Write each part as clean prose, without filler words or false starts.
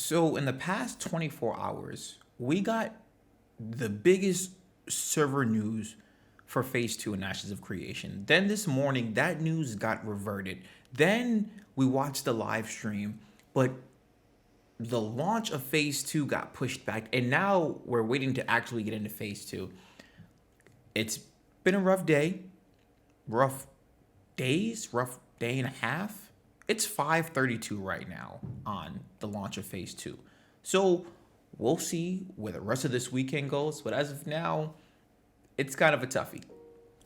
So in the past 24 hours, we got the biggest server news for Phase 2 in Ashes of Creation. Then this morning, that news got reverted. Then we watched the live stream, but the launch of Phase 2 got pushed back, and now we're waiting to actually get into Phase 2. It's been a rough day, rough days, rough day and a half. It's 5:32 right now on the launch of Phase 2. So we'll see where the rest of this weekend goes, but as of now, it's kind of a toughie.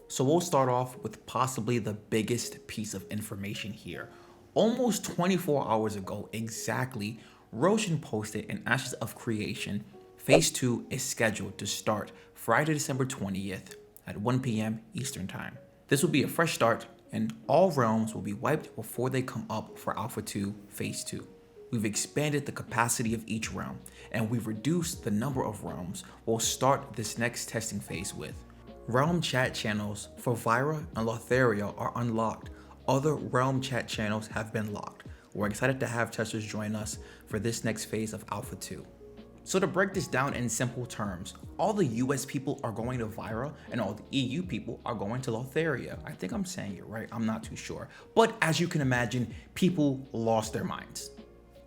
So we'll start off with possibly the biggest piece of information here. Almost 24 hours ago exactly, Roshan posted in Ashes of Creation, Phase 2 is scheduled to start Friday, December 20th at 1 p.m. Eastern Time. This will be a fresh start, and all realms will be wiped before they come up for Alpha 2 Phase 2. We've expanded the capacity of each realm, and we've reduced the number of realms we'll start this next testing phase with. Realm chat channels for Vyra and Lotharia are unlocked. Other realm chat channels have been locked. We're excited to have testers join us for this next phase of Alpha 2. So to break this down in simple terms, all the US people are going to Vyra and all the EU people are going to Lotharia. I think I'm saying it right, I'm not too sure. But as you can imagine, people lost their minds.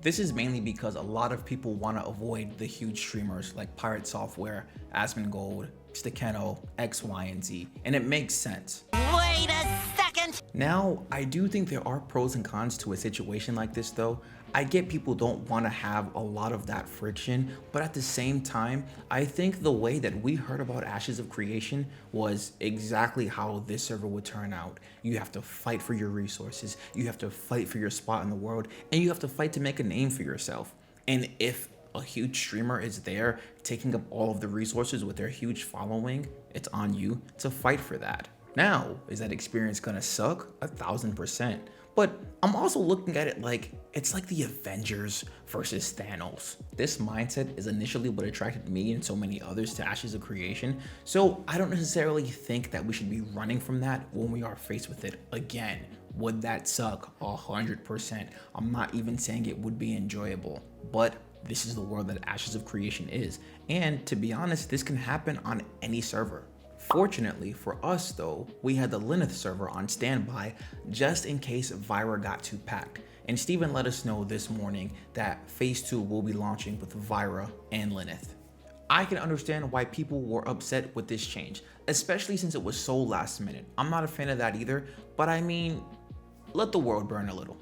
This is mainly because a lot of people want to avoid the huge streamers like Pirate Software, Asmongold, SticQeno, X, Y, and Z, and it makes sense. Wait a second! Now, I do think there are pros and cons to a situation like this though. I get people don't want to have a lot of that friction, but at the same time, I think the way that we heard about Ashes of Creation was exactly how this server would turn out. You have to fight for your resources, you have to fight for your spot in the world, and you have to fight to make a name for yourself. And if a huge streamer is there taking up all of the resources with their huge following, it's on you to fight for that. Now, is that experience gonna suck? 1000%. But I'm also looking at it like it's like the Avengers versus Thanos. This mindset is initially what attracted me and so many others to Ashes of Creation. So I don't necessarily think that we should be running from that when we are faced with it again. Would that suck? 100%. I'm not even saying it would be enjoyable, but this is the world that Ashes of Creation is. And to be honest, this can happen on any server. Fortunately for us though, we had the Lyneth server on standby just in case Vyra got too packed. And Steven let us know this morning that Phase 2 will be launching with Vyra and Lyneth. I can understand why people were upset with this change, especially since it was so last minute. I'm not a fan of that either, but I mean, let the world burn a little.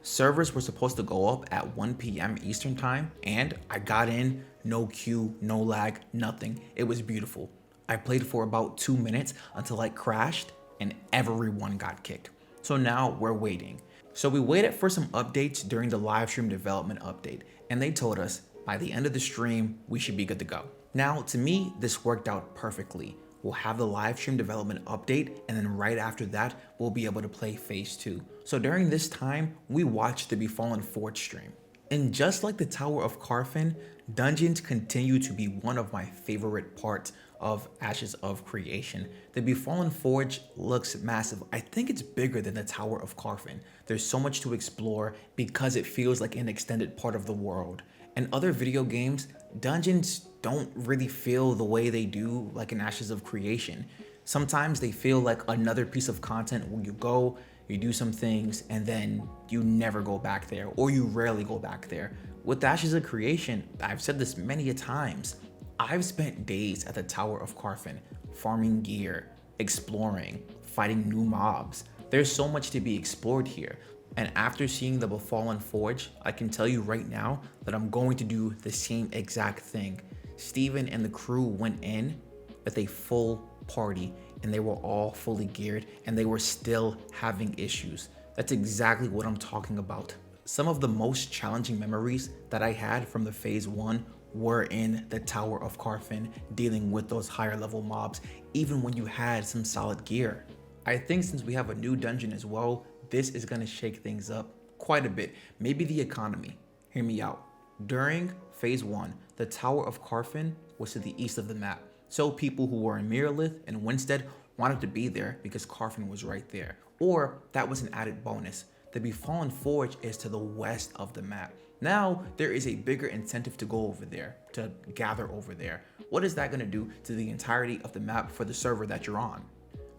Servers were supposed to go up at 1 p.m. Eastern Time, and I got in, no queue, no lag, nothing. It was beautiful. I played for about 2 minutes until I crashed and everyone got kicked. So now we're waiting. So we waited for some updates during the live stream development update, and they told us by the end of the stream, we should be good to go. Now, to me, this worked out perfectly. We'll have the live stream development update, and then right after that, we'll be able to play Phase 2. So during this time, we watched the Befallen Forge stream. And just like the Tower of Carfin, dungeons continue to be one of my favorite parts of Ashes of Creation. The Befallen Forge looks massive. I think it's bigger than the Tower of Carfin. There's so much to explore because it feels like an extended part of the world. In other video games, dungeons don't really feel the way they do like in Ashes of Creation. Sometimes they feel like another piece of content where you go, you do some things, and then you never go back there, or you rarely go back there. With Ashes of Creation, I've said this many a times, I've spent days at the Tower of Carfin, farming gear, exploring, fighting new mobs. There's so much to be explored here. And after seeing the Befallen Forge, I can tell you right now that I'm going to do the same exact thing. Steven and the crew went in with a full party and they were all fully geared and they were still having issues. That's exactly what I'm talking about. Some of the most challenging memories that I had from the Phase 1 were in the Tower of Carfin, dealing with those higher level mobs, even when you had some solid gear. I think since we have a new dungeon as well, this is gonna shake things up quite a bit. Maybe the economy. Hear me out. During Phase 1, the Tower of Carfin was to the east of the map. So people who were in Miralith and Winstead wanted to be there because Carfin was right there. Or that was an added bonus. The Befallen Forge is to the west of the map. Now there is a bigger incentive to go over there, to gather over there. What is that going to do to the entirety of the map for the server that you're on?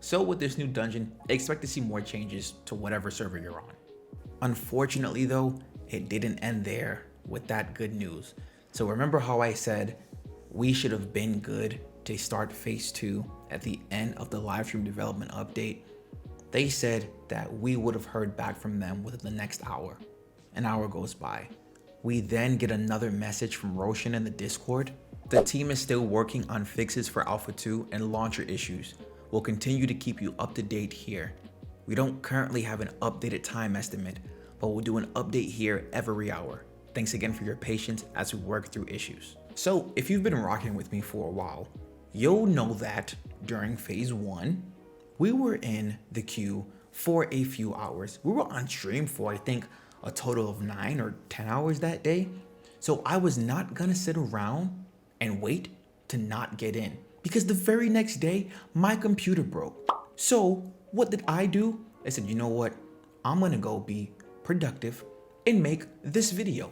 So with this new dungeon, expect to see more changes to whatever server you're on. Unfortunately though, it didn't end there with that good news. So remember how I said we should have been good to start phase 2 at the end of the live stream development update? They said that we would have heard back from them within the next hour. An hour goes by. We then get another message from Roshan in the Discord. The team is still working on fixes for Alpha 2 and launcher issues. We'll continue to keep you up to date here. We don't currently have an updated time estimate, but we'll do an update here every hour. Thanks again for your patience as we work through issues. So if you've been rocking with me for a while, you'll know that during phase 1, we were in the queue for a few hours. We were on stream for I think a total of 9 or 10 hours that day. So I was not gonna sit around and wait to not get in, because the very next day my computer broke. So what did I do? I said, you know what? I'm gonna go be productive and make this video.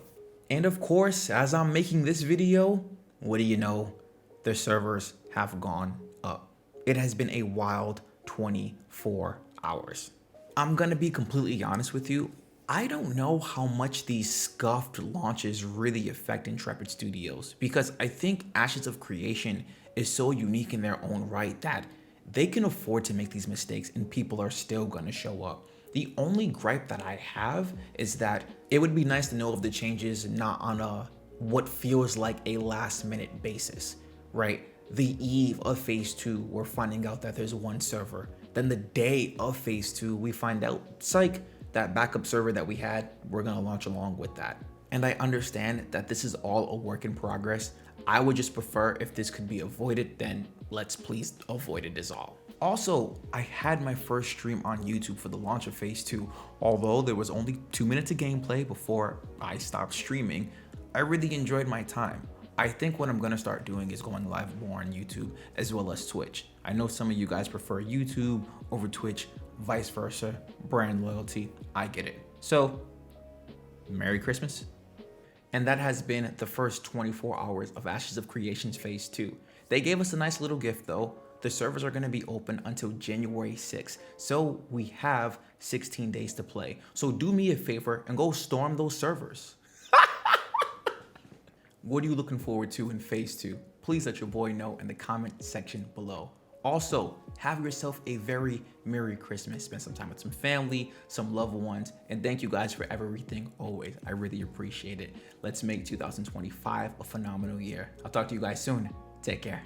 And of course, as I'm making this video, what do you know? The servers have gone up. It has been a wild 24 hours. I'm gonna be completely honest with you. I don't know how much these scuffed launches really affect Intrepid Studios, because I think Ashes of Creation is so unique in their own right that they can afford to make these mistakes and people are still gonna show up. The only gripe that I have is that it would be nice to know of the changes not on a what feels like a last minute basis, right? The eve of phase 2, we're finding out that there's one server. Then the day of phase 2, we find out, psych, that backup server that we had, we're gonna launch along with that. And I understand that this is all a work in progress. I would just prefer if this could be avoided, then let's please avoid it is all. Also, I had my first stream on YouTube for the launch of phase 2. Although there was only 2 minutes of gameplay before I stopped streaming, I really enjoyed my time. I think what I'm gonna start doing is going live more on YouTube as well as Twitch. I know some of you guys prefer YouTube over Twitch, vice versa, brand loyalty, I get it. So, Merry Christmas. And that has been the first 24 hours of Ashes of Creation's phase 2. They gave us a nice little gift though. The servers are gonna be open until January 6th. So we have 16 days to play. So do me a favor and go storm those servers. What are you looking forward to in phase 2? Please let your boy know in the comment section below. Also, have yourself a very Merry Christmas. Spend some time with some family, some loved ones, and thank you guys for everything always. I really appreciate it. Let's make 2025 a phenomenal year. I'll talk to you guys soon. Take care.